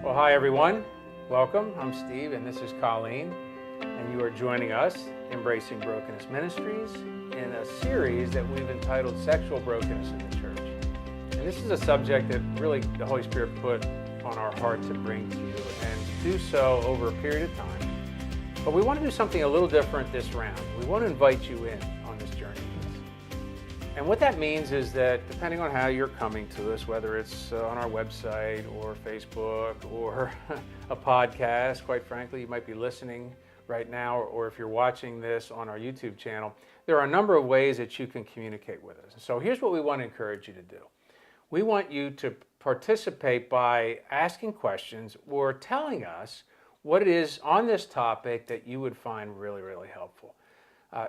Well, hi everyone. Welcome. I'm Steve and this is Colleen, and you are joining us, Embracing Brokenness Ministries, in a series that we've entitled Sexual Brokenness in the Church. And this is a subject that really the Holy Spirit put on our heart to bring to you, and to do so over a period of time. But we want to do something a little different this round. We want to invite you in on this journey with us. And what that means is that depending on how you're coming to us, whether it's on our website or Facebook or a podcast, quite frankly, you might be listening right now, or if you're watching this on our YouTube channel, there are a number of ways that you can communicate with us. So here's what we want to encourage you to do. We want you to participate by asking questions or telling us what it is on this topic that you would find really, really helpful.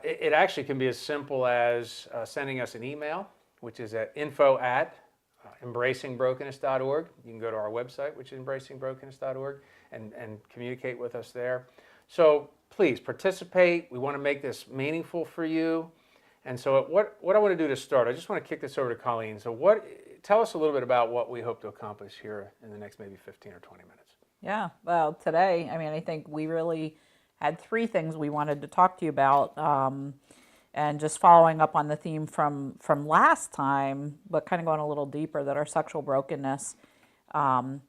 It actually can be as simple as sending us an email, which is at info@embracingbrokenness.org. You can go to our website, which is embracingbrokenness.org, and communicate with us there. So please participate. We want to make this meaningful for you. And so what I want to do to start, I just want to kick this over to Colleen. So tell us a little bit about what we hope to accomplish here in the next maybe 15 or 20 minutes. Yeah, well, today, I think we really had three things we wanted to talk to you about, and just following up on the theme from last time, but kind of going a little deeper, that our sexual brokenness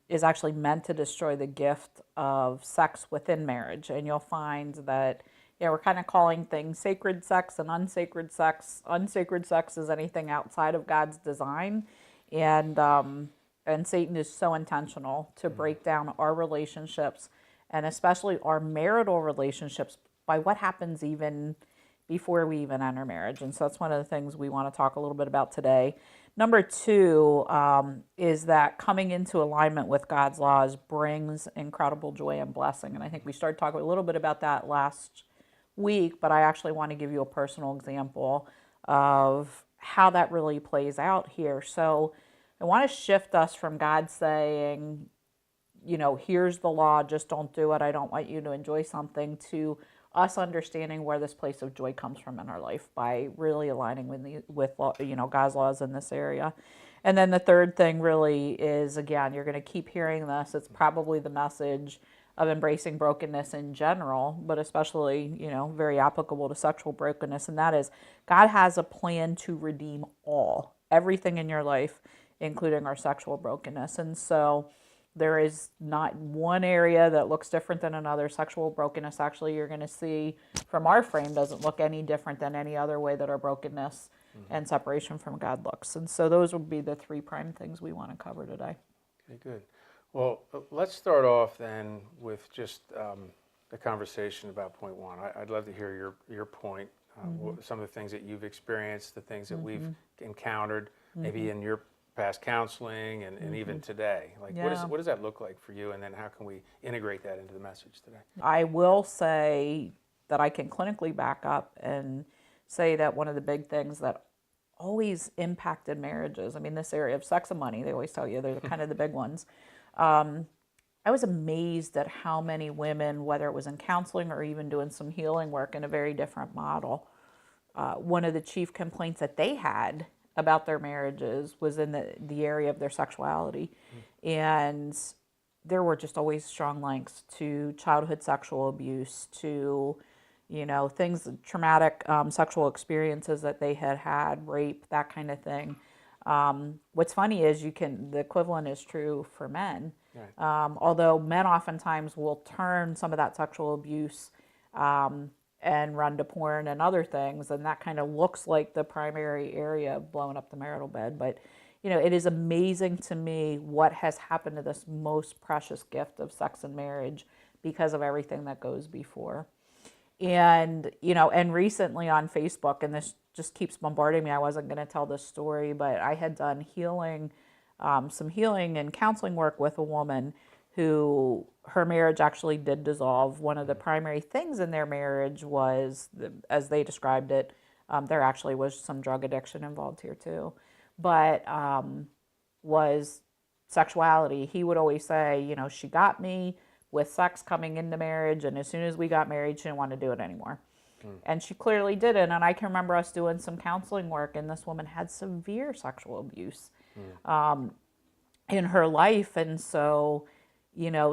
is actually meant to destroy the gift of sex within marriage. And you'll find that, we're kind of calling things sacred sex and unsacred sex. Unsacred sex is anything outside of God's design, and Satan is so intentional to break down our relationships, and especially our marital relationships, by what happens even before we even enter marriage. And so that's one of the things we want to talk a little bit about today. Number two is that coming into alignment with God's laws brings incredible joy and blessing. And I think we started talking a little bit about that last week, but I actually want to give you a personal example of how that really plays out here. So I want to shift us from God saying, here's the law, just don't do it, I don't want you to enjoy something, to us understanding where this place of joy comes from in our life by really aligning with God's laws in this area. And then the third thing really is, again, you're going to keep hearing this, it's probably the message of embracing brokenness in general, but especially, very applicable to sexual brokenness, and that is God has a plan to redeem everything in your life, including our sexual brokenness. And so there is not one area that looks different than another. Sexual brokenness, actually, you're going to see from our frame, doesn't look any different than any other way that our brokenness and separation from God looks. And so those would be the three prime things we want to cover today. Okay, good. Well, let's start off then with just the conversation about point one. I'd love to hear your point, some of the things that you've experienced, the things that we've encountered, maybe in your past counseling and even today. What does that look like for you, and then how can we integrate that into the message today? I will say that I can clinically back up and say that one of the big things that always impacted marriages, this area of sex and money, they always tell you, they're kind of the big ones. I was amazed at how many women, whether it was in counseling or even doing some healing work in a very different model, one of the chief complaints that they had about their marriages was in the area of their sexuality. And there were just always strong links to childhood sexual abuse, to things, traumatic sexual experiences that they had, rape, that kind of thing. What's funny is the equivalent is true for men. Right. Although men oftentimes will turn some of that sexual abuse and run to porn and other things, and that kind of looks like the primary area of blowing up the marital bed. But it is amazing to me what has happened to this most precious gift of sex and marriage because of everything that goes before. And and recently on Facebook, and this just keeps bombarding me, I wasn't going to tell this story, but I had done some healing and counseling work with a woman who her marriage actually did dissolve. One of the primary things in their marriage was, as they described it, there actually was some drug addiction involved here too, but was sexuality. He would always say, she got me with sex coming into marriage, and as soon as we got married, she didn't want to do it anymore. And she clearly didn't. And I can remember us doing some counseling work, and this woman had severe sexual abuse in her life. And so,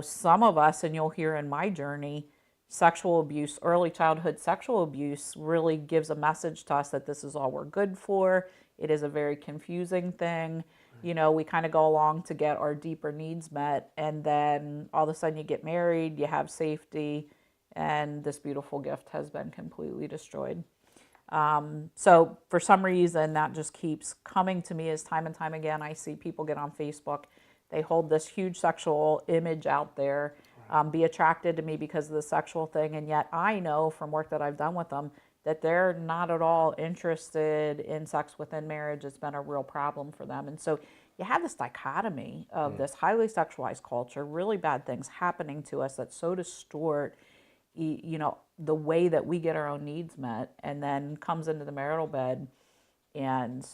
Some of us, and you'll hear in my journey, sexual abuse, early childhood sexual abuse really gives a message to us that this is all we're good for. It is a very confusing thing. We kind of go along to get our deeper needs met, and then all of a sudden you get married, you have safety, and this beautiful gift has been completely destroyed. So for some reason, that just keeps coming to me as time and time again. I see people get on Facebook. They hold this huge sexual image out there, be attracted to me because of the sexual thing. And yet I know from work that I've done with them that they're not at all interested in sex within marriage. It's been a real problem for them. And so you have this dichotomy of this highly sexualized culture, really bad things happening to us that so distort the way that we get our own needs met, and then comes into the marital bed and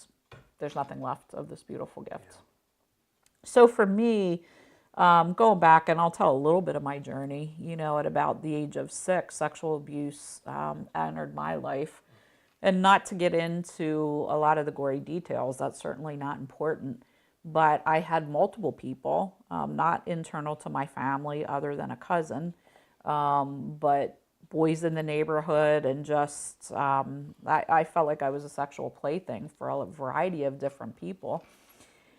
there's nothing left of this beautiful gift. Yeah. So for me, going back, and I'll tell a little bit of my journey, at about the age of 6, sexual abuse entered my life. And not to get into a lot of the gory details, that's certainly not important, but I had multiple people, not internal to my family other than a cousin, but boys in the neighborhood, and just I felt like I was a sexual plaything for a variety of different people.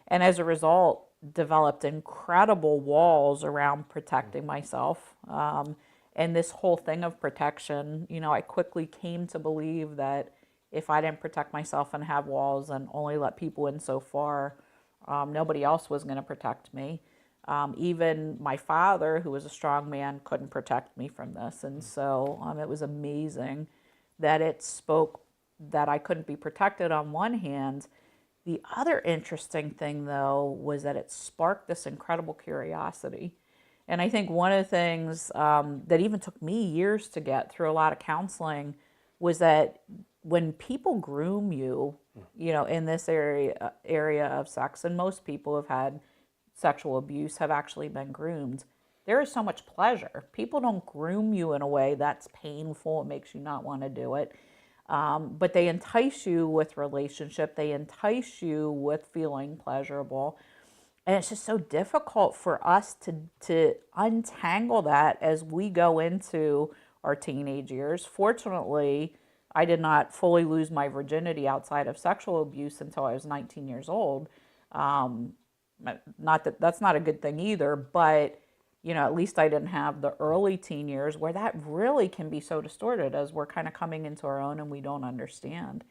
And as a result, developed incredible walls around protecting myself. And this whole thing of protection, I quickly came to believe that if I didn't protect myself and have walls and only let people in so far, nobody else was going to protect me. Even my father, who was a strong man, couldn't protect me from this. And so it was amazing that it spoke that I couldn't be protected on one hand. The other interesting thing, though, was that it sparked this incredible curiosity. And I think one of the things that even took me years to get through a lot of counseling was that when people groom you, in this area of sex, and most people have had sexual abuse have actually been groomed, there is so much pleasure. People don't groom you in a way that's painful. It makes you not want to do it. But they entice you with relationship. They entice you with feeling pleasurable. And it's just so difficult for us to untangle that as we go into our teenage years. Fortunately, I did not fully lose my virginity outside of sexual abuse until I was 19 years old. Not that that's not a good thing either, but at least I didn't have the early teen years where that really can be so distorted as we're kind of coming into our own and we don't understand.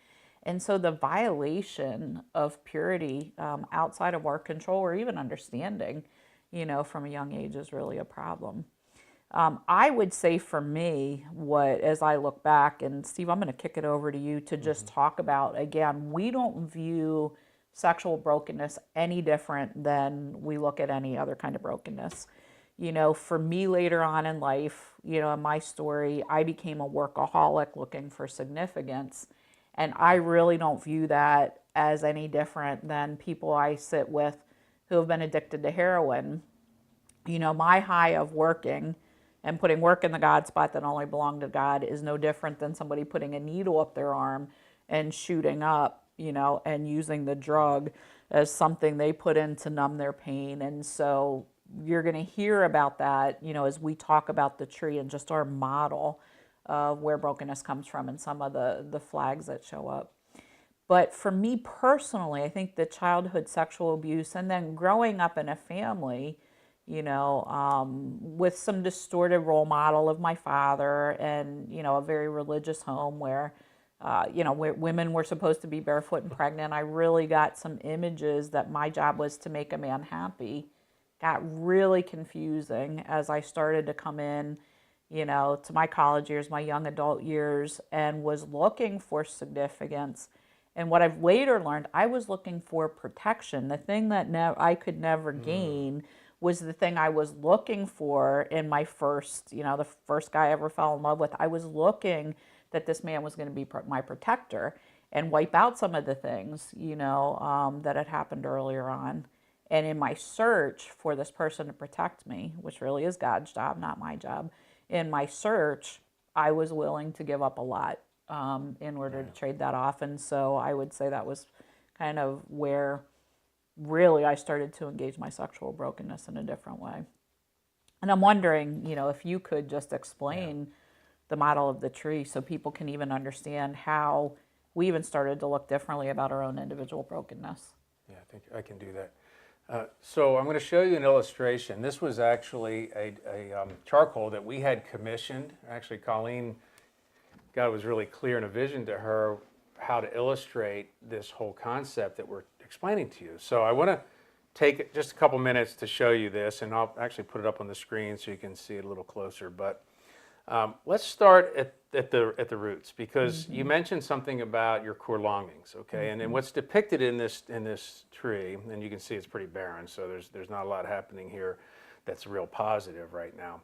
And so the violation of purity outside of our control or even understanding, from a young age is really a problem. I would say for me, as I look back, and Steve, I'm going to kick it over to you to just talk about, again, we don't view sexual brokenness any different than we look at any other kind of brokenness. For me later on in life, in my story, I became a workaholic looking for significance. And I really don't view that as any different than people I sit with who have been addicted to heroin. My high of working and putting work in the God spot that only belonged to God is no different than somebody putting a needle up their arm and shooting up, and using the drug as something they put in to numb their pain. And so you're going to hear about that, as we talk about the tree and just our model of where brokenness comes from and some of the flags that show up. But for me personally, I think the childhood sexual abuse and then growing up in a family, with some distorted role model of my father and, a very religious home where where women were supposed to be barefoot and pregnant. I really got some images that my job was to make a man happy. Got really confusing as I started to come in, to my college years, my young adult years, and was looking for significance. And what I've later learned, I was looking for protection. The thing that I could never gain was the thing I was looking for in my first, the first guy I ever fell in love with. I was looking that this man was going to be my protector and wipe out some of the things, that had happened earlier on. And in my search for this person to protect me, which really is God's job, not my job, in my search, I was willing to give up a lot in order to trade that off. And so I would say that was kind of where really I started to engage my sexual brokenness in a different way. And I'm wondering, if you could just explain the model of the tree so people can even understand how we even started to look differently about our own individual brokenness. Yeah, I think I can do that. So I'm going to show you an illustration. This was actually a charcoal that we had commissioned. Actually, Colleen, God was really clear in a vision to her how to illustrate this whole concept that we're explaining to you. So I want to take just a couple minutes to show you this, and I'll actually put it up on the screen so you can see it a little closer. But let's start at the roots, because you mentioned something about your core longings, okay? And what's depicted in this tree, and you can see it's pretty barren, so there's not a lot happening here that's real positive right now.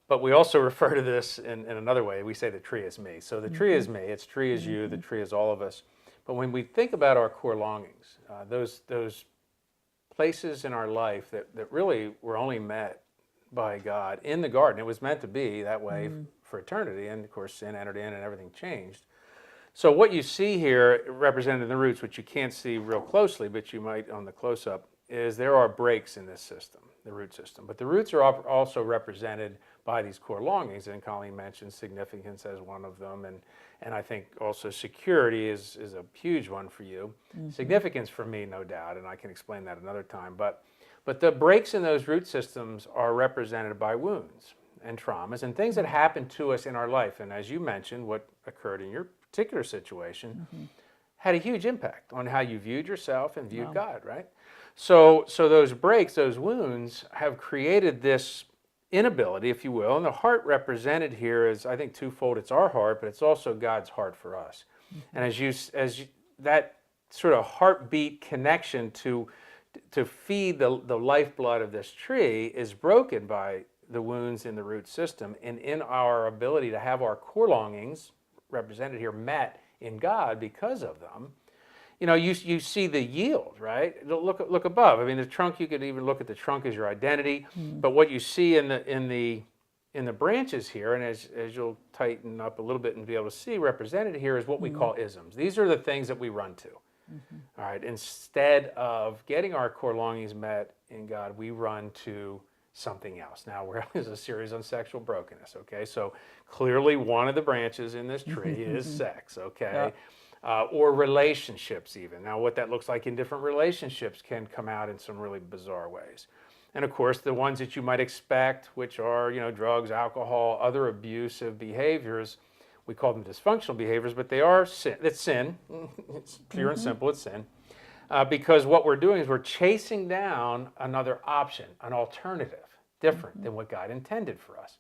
But we also refer to this in another way. We say the tree is me. So the tree is me. Its tree is you. The tree is all of us. But when we think about our core longings, those places in our life that really were only met by God in the garden. It was meant to be that way for eternity, and of course sin entered in and everything changed. So what you see here represented in the roots, which you can't see real closely, but you might on the close-up, is there are breaks in this system, the root system. But the roots are also represented by these core longings, and Colleen mentioned significance as one of them, and I think also security is a huge one for you. Significance for me, no doubt, and I can explain that another time. But the breaks in those root systems are represented by wounds and traumas and things that happen to us in our life. And as you mentioned, what occurred in your particular situation had a huge impact on how you viewed yourself and viewed God, right? So those breaks, those wounds have created this inability, if you will, and the heart represented here is, I think, twofold. It's our heart, but it's also God's heart for us. And as that sort of heartbeat connection to feed the lifeblood of this tree is broken by the wounds in the root system, and in our ability to have our core longings represented here met in God because of them, you see the yield, right? Look above. I mean, the trunk, you could even look at the trunk as your identity, but what you see in the branches here, and as you'll tighten up a little bit and be able to see represented here, is what we call isms. These are the things that we run to. All right, instead of getting our core longings met in God, we run to something else. Now, there's a series on sexual brokenness, okay? So clearly one of the branches in this tree is sex, okay? Or relationships even. Now, what that looks like in different relationships can come out in some really bizarre ways. And of course, the ones that you might expect, which are, drugs, alcohol, other abusive behaviors, we call them dysfunctional behaviors, but they are sin. It's sin. It's pure and simple. It's sin. Because what we're doing is we're chasing down another option, an alternative, different than what God intended for us,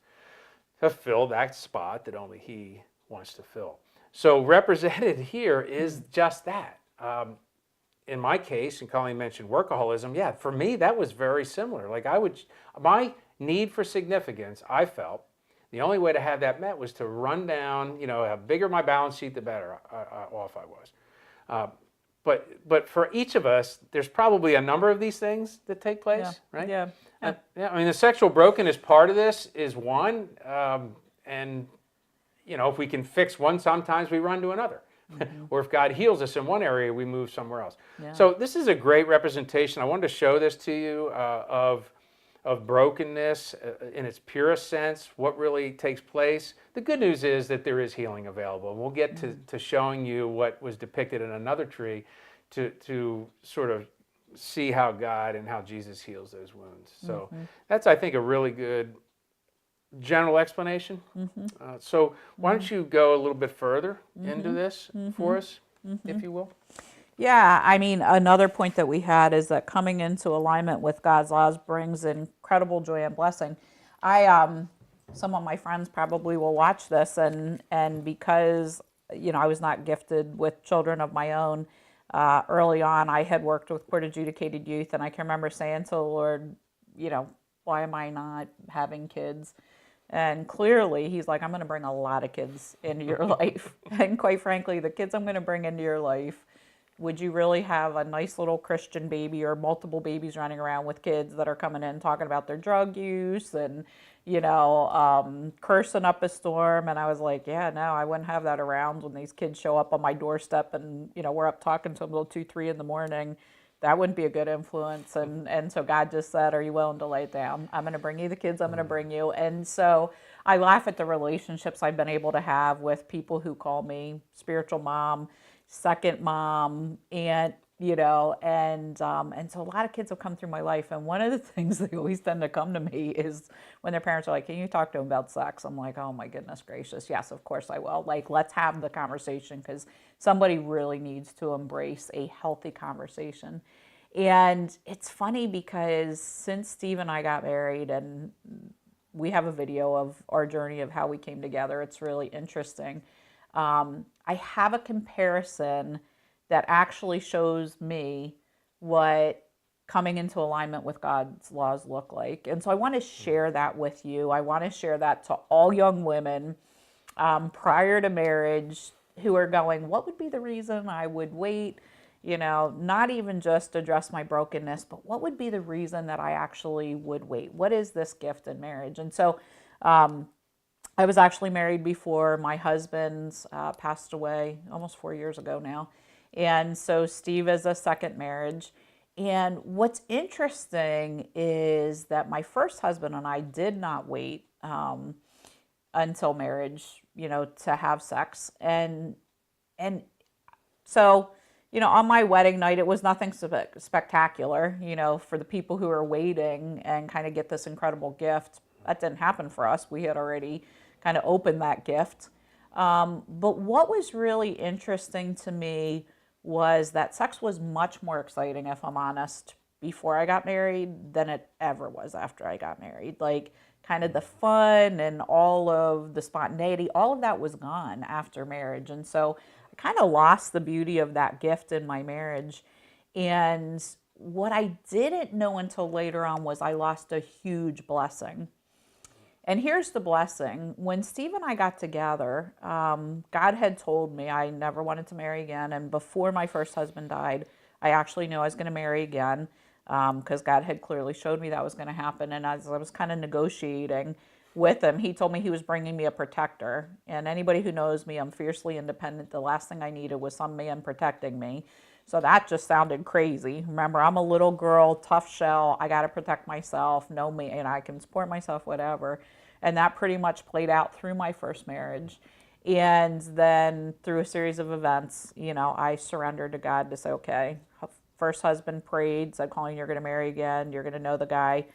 to fill that spot that only He wants to fill. So represented here is just that. In my case, and Colleen mentioned workaholism, yeah, for me that was very similar. Like my need for significance, I felt, the only way to have that met was to run down, the bigger my balance sheet, the better off I was. But for each of us, there's probably a number of these things that take place, right? Yeah. I mean, the sexual brokenness part of this is one, and if we can fix one, sometimes we run to another. Or if God heals us in one area, we move somewhere else. Yeah. So this is a great representation. I wanted to show this to you of brokenness in its purest sense, what really takes place. The good news is that there is healing available. We'll get to showing you what was depicted in another tree to sort of see how God and how Jesus heals those wounds. So that's, I think, a really good general explanation. So why don't you go a little bit further into this for us, if you will? Yeah, I mean, another point that we had is that coming into alignment with God's laws brings incredible joy and blessing. Some of my friends probably will watch this, and because I was not gifted with children of my own early on, I had worked with court adjudicated youth, and I can remember saying to the Lord, why am I not having kids? And clearly, He's like, I'm going to bring a lot of kids into your life, and quite frankly, the kids I'm going to bring into your life. Would you really have a nice little Christian baby or multiple babies running around with kids that are coming in talking about their drug use and, cursing up a storm? And I was like, yeah, no, I wouldn't have that around when these kids show up on my doorstep and, we're up talking to them till 2, 3 in the morning. that wouldn't be a good influence. And so God just said, are you willing to lay it down? I'm going to bring you the kids I'm going to bring you. And so I laugh at the relationships I've been able to have with people who call me spiritual mom, second mom, aunt, and so a lot of kids have come through my life. And one of the things they always tend to come to me is when their parents are like, can you talk to them about sex? I'm like, oh my goodness gracious. Yes, of course I will. Like, let's have the conversation, because somebody really needs to embrace a healthy conversation. And it's funny because since Steve and I got married, and we have a video of our journey of how we came together, it's really interesting. I have a comparison that actually shows me what coming into alignment with God's laws look like. And so I want to share that with you. I want to share that to all young women prior to marriage who are going, what would be the reason I would wait? Not even just address my brokenness, but what would be the reason that I actually would wait? What is this gift in marriage? And so I was actually married before my husband passed away almost 4 years ago now. And so Steve is a second marriage. And what's interesting is that my first husband and I did not wait until marriage, to have sex. And so, on my wedding night, it was nothing spectacular, for the people who are waiting and kind of get this incredible gift. That didn't happen for us. We had already kind of opened that gift. But what was really interesting to me was that sex was much more exciting, if I'm honest, before I got married than it ever was after I got married. Like, kind of the fun and all of the spontaneity, all of that was gone after marriage. And so I kind of lost the beauty of that gift in my marriage. And what I didn't know until later on was I lost a huge blessing. And here's the blessing. When Steve and I got together, God had told me I never wanted to marry again. And before my first husband died, I actually knew I was going to marry again, because God had clearly showed me that was going to happen. And as I was kind of negotiating with him, he told me he was bringing me a protector. And anybody who knows me, I'm fiercely independent. The last thing I needed was some man protecting me. So that just sounded crazy. Remember, I'm a little girl, tough shell. I got to protect myself. No me, and I can support myself, whatever. And that pretty much played out through my first marriage. And then through a series of events, I surrendered to God to say, okay, first husband prayed, said, Colleen, you're going to marry again. You're going to know the guy.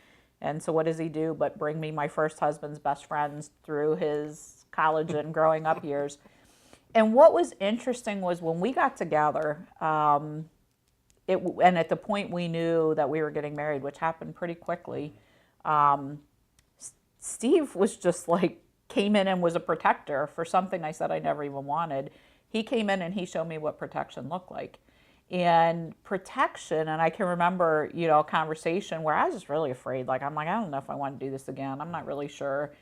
And so what does he do but bring me my first husband's best friends through his college and growing up years. And what was interesting was when we got together, and at the point we knew that we were getting married, which happened pretty quickly, Steve was just like, came in and was a protector for something I said I never even wanted. He came in and he showed me what protection looked like. And protection, and I can remember, a conversation where I was just really afraid. Like, I'm like, I don't know if I want to do this again. I'm not really sure.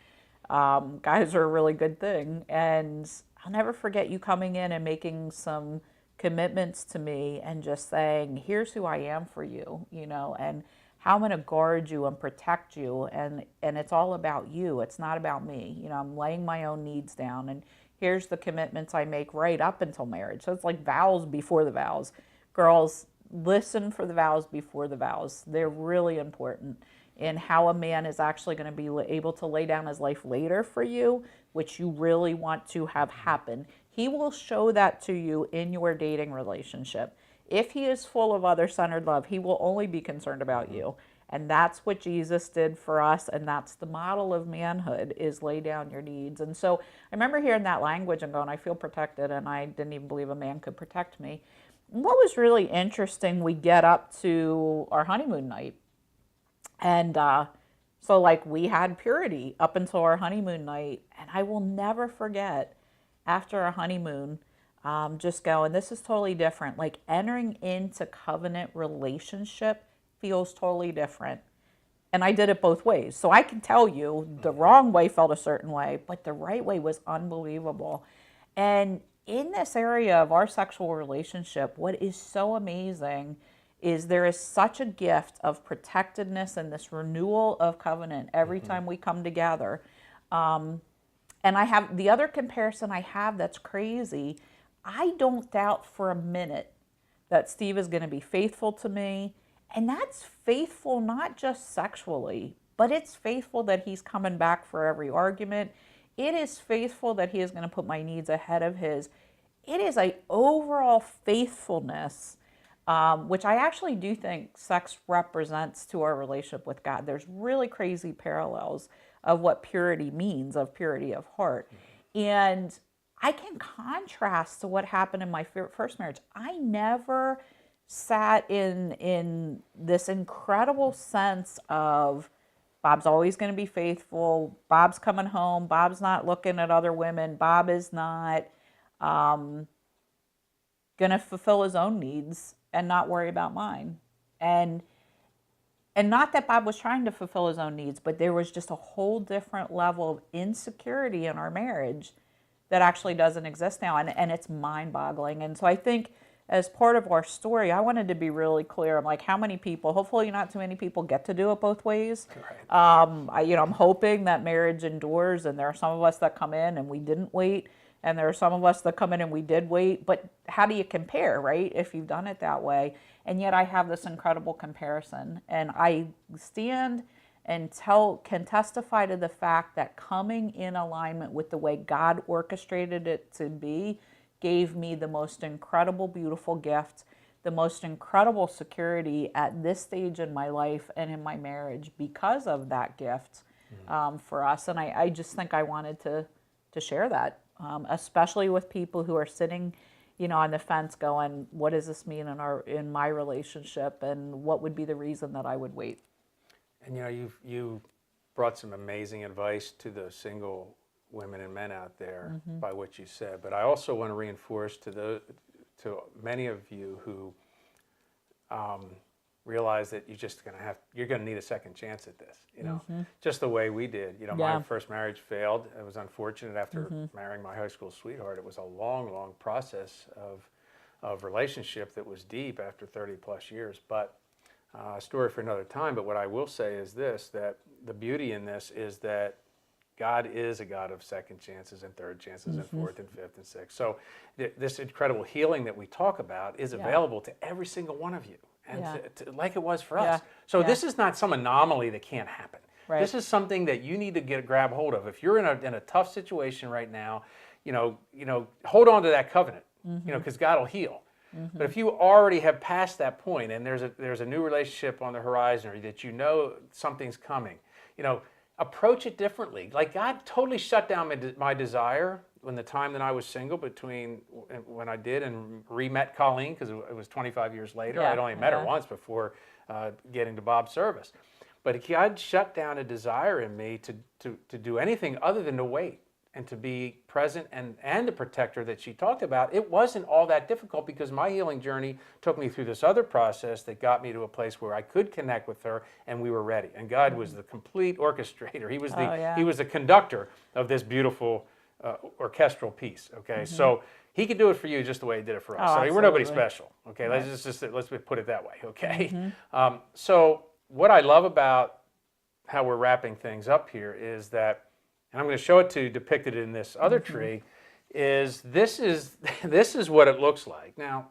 Guys are a really good thing. And I'll never forget you coming in and making some commitments to me and just saying, here's who I am for you, and how I'm going to guard you and protect you. And it's all about you. It's not about me. I'm laying my own needs down. And here's the commitments I make right up until marriage. So it's like vows before the vows. Girls, listen for the vows before the vows. They're really important in how a man is actually going to be able to lay down his life later for you, which you really want to have happen. He will show that to you in your dating relationship. If he is full of other-centered love, he will only be concerned about you. And that's what Jesus did for us, and that's the model of manhood, is lay down your needs. And so I remember hearing that language and going, I feel protected, and I didn't even believe a man could protect me. And what was really interesting, we get up to our honeymoon night. And so like we had purity up until our honeymoon night. And I will never forget, after our honeymoon, just going, this is totally different. Like entering into covenant relationship feels totally different. And I did it both ways. So I can tell you the wrong way felt a certain way, but the right way was unbelievable. And in this area of our sexual relationship, what is so amazing is there is such a gift of protectedness and this renewal of covenant every time we come together. And I have the other comparison I have that's crazy. I don't doubt for a minute that Steve is going to be faithful to me. And that's faithful not just sexually, but it's faithful that he's coming back for every argument. It is faithful that he is going to put my needs ahead of his. It is a overall faithfulness, which I actually do think sex represents to our relationship with God. There's really crazy parallels of what purity means, of purity of heart. And I can contrast to what happened in my first marriage. I never sat in this incredible sense of Bob's always going to be faithful. Bob's coming home. Bob's not looking at other women. Bob is not going to fulfill his own needs and not worry about mine. And not that Bob was trying to fulfill his own needs, but there was just a whole different level of insecurity in our marriage that actually doesn't exist now. And it's mind-boggling. And so I think as part of our story, I wanted to be really clear. I'm like, how many people, hopefully not too many people get to do it both ways. Right. I'm hoping that marriage endures, and there are some of us that come in and we didn't wait, and there are some of us that come in and we did wait. But how do you compare, right, if you've done it that way? And yet I have this incredible comparison, and I stand and can testify to the fact that coming in alignment with the way God orchestrated it to be gave me the most incredible, beautiful gift, the most incredible security at this stage in my life and in my marriage because of that gift for us. And I just think I wanted to share that, especially with people who are sitting, on the fence going, what does this mean in my relationship, and what would be the reason that I would wait? And you brought some amazing advice to the single women and men out there by what you said, but I also want to reinforce to many of you who realize that you're going to need a second chance at this, just the way we did. My first marriage failed. It was unfortunate after marrying my high school sweetheart. It was a long, long process of relationship that was deep after 30 plus years, but a story for another time. But what I will say is this, that the beauty in this is that God is a God of second chances and third chances and fourth and fifth and sixth. So this incredible healing that we talk about is available to every single one of you, and like it was for us. So this is not some anomaly that can't happen. Right. This is something that you need to grab hold of. If you're in a tough situation right now, hold on to that covenant, because God will heal. But if you already have passed that point and there's a new relationship on the horizon, or that something's coming, approach it differently. Like God totally shut down my desire when the time that I was single between when I did and re-met Colleen, because it was 25 years later. I'd only met her once before getting to Bob's service. But God shut down a desire in me to do anything other than to wait and to be present and the protector that she talked about. It wasn't all that difficult because my healing journey took me through this other process that got me to a place where I could connect with her and we were ready. And God was the complete orchestrator. He was the conductor of this beautiful orchestral piece. Okay, so He could do it for you just the way He did it for us. So we're nobody special. Okay, right. Let's put it that way. Okay, so what I love about how we're wrapping things up here is that, and I'm going to show it to you depicted in this other tree, this is what it looks like. Now,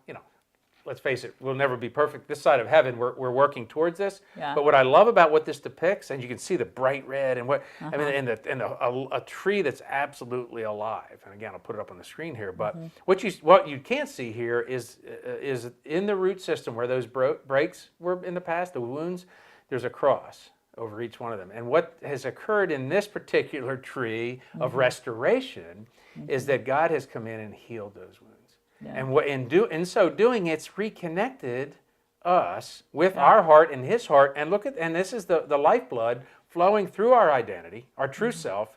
let's face it, we'll never be perfect. This side of heaven, we're working towards this. Yeah. But what I love about what this depicts, and you can see the bright red and a tree that's absolutely alive. And again, I'll put it up on the screen here. But what you can't see here is in the root system where those breaks were in the past, the wounds, there's a cross over each one of them. And what has occurred in this particular tree of restoration is that God has come in and healed those wounds. Yeah. And in so doing, it's reconnected us with our heart and His heart. And and this is the lifeblood flowing through our identity, our true self,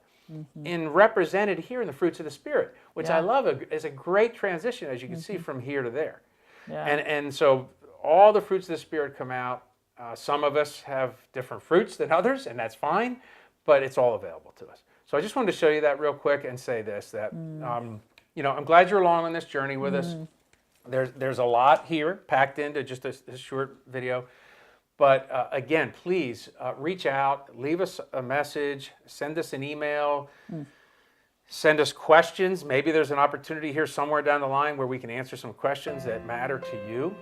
and represented here in the fruits of the Spirit, which I love is a great transition, as you can see, from here to there. Yeah. And so all the fruits of the Spirit come out. Some of us have different fruits than others, and that's fine, but it's all available to us. So I just wanted to show you that real quick and say this, that, I'm glad you're along on this journey with us. There's a lot here packed into just this short video. But again, please reach out, leave us a message, send us an email. Send us questions. Maybe there's an opportunity here somewhere down the line where we can answer some questions that matter to you.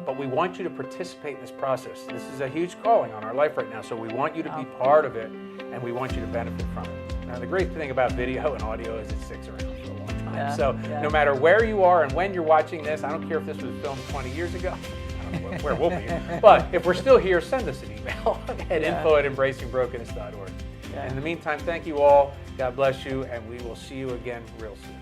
But we want you to participate in this process. This is a huge calling on our life right now, so we want you to be part of it, and we want you to benefit from it. Now, the great thing about video and audio is it sticks around for a long time. So no matter where you are and when you're watching this, I don't care if this was filmed 20 years ago. I don't know where we'll be. But if we're still here, send us an email at info@embracingbrokenness.org. In the meantime, thank you all. God bless you, and we will see you again real soon.